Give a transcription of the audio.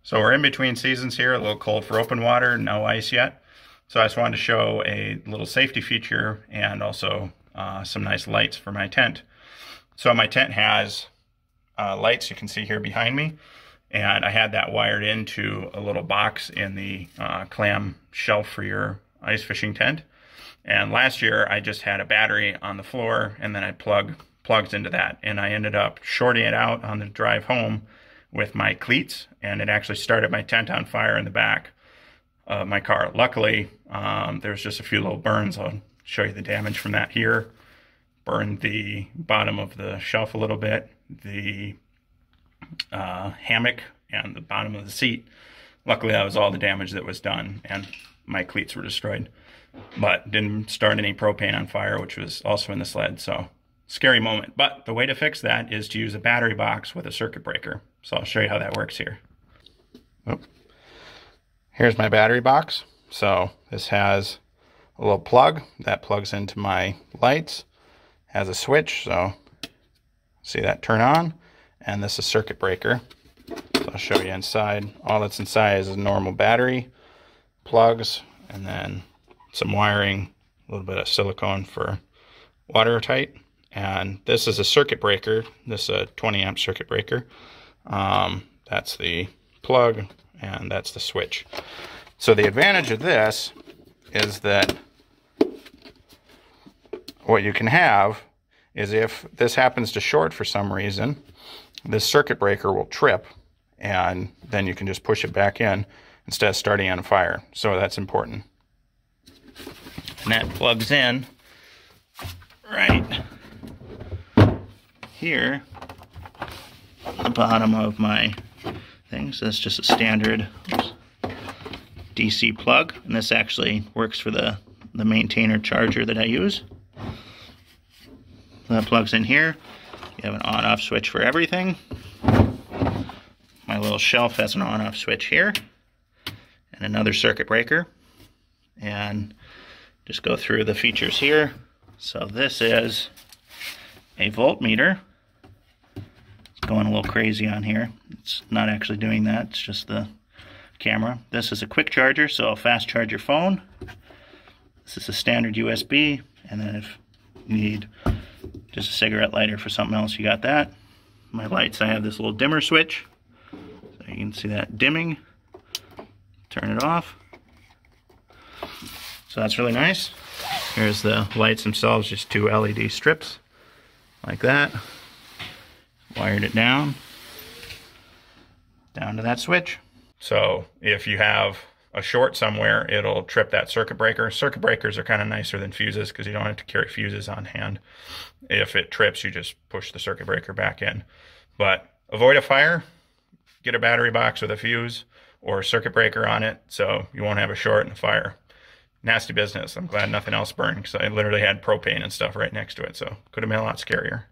So we're in between seasons here, a little cold for open water, no ice yet. So I just wanted to show a little safety feature and also some nice lights for my tent. So my tent has lights you can see here behind me, and I had that wired into a little box in the clam shelf for your ice fishing tent. And last year I just had a battery on the floor, and then I plugged into that, and I ended up shorting it out on the drive home with my cleats, and it actually started my tent on fire in the back of my car. Luckily, there's just a few little burns. I'll show you the damage from that here. Burned the bottom of the shelf a little bit, the hammock, and the bottom of the seat. Luckily, that was all the damage that was done, and my cleats were destroyed. But didn't start any propane on fire, which was also in the sled, so scary moment. But the way to fix that is to use a battery box with a circuit breaker. So I'll show you how that works here. Oh. Here's my battery box. So this has a little plug that plugs into my lights, has a switch, so see that turn on, and this is a circuit breaker. So I'll show you inside. All that's inside is a normal battery, plugs, and then some wiring, a little bit of silicone for watertight. And this is a circuit breaker. This is a 20 amp circuit breaker. That's the plug, and that's the switch. So the advantage of this is that what you can have is, if this happens to short for some reason, this circuit breaker will trip, and then you can just push it back in instead of starting on fire. So that's important. And that plugs in right here on the bottom of my thing. So that's just a standard DC plug, and this actually works for the maintainer charger that I use. So that plugs in here. You have an on-off switch for everything. My little shelf has an on-off switch here, and another circuit breaker. And just go through the features here. So this is a voltmeter. It's going a little crazy on here. It's not actually doing that, it's just the camera. This is a quick charger, so I'll fast charge your phone. This is a standard USB, and then if you need just a cigarette lighter for something else, you got that. My lights, I have this little dimmer switch, so you can see that dimming. Turn it off. So that's really nice. Here's the lights themselves, just two LED strips like that. Wired it down to that switch. So if you have a short somewhere, it'll trip that circuit breaker. Circuit breakers are kind of nicer than fuses because you don't have to carry fuses on hand. If it trips, you just push the circuit breaker back in. But avoid a fire, get a battery box with a fuse or a circuit breaker on it so you won't have a short and a fire. Nasty business. I'm glad nothing else burned because I literally had propane and stuff right next to it, so could have been a lot scarier.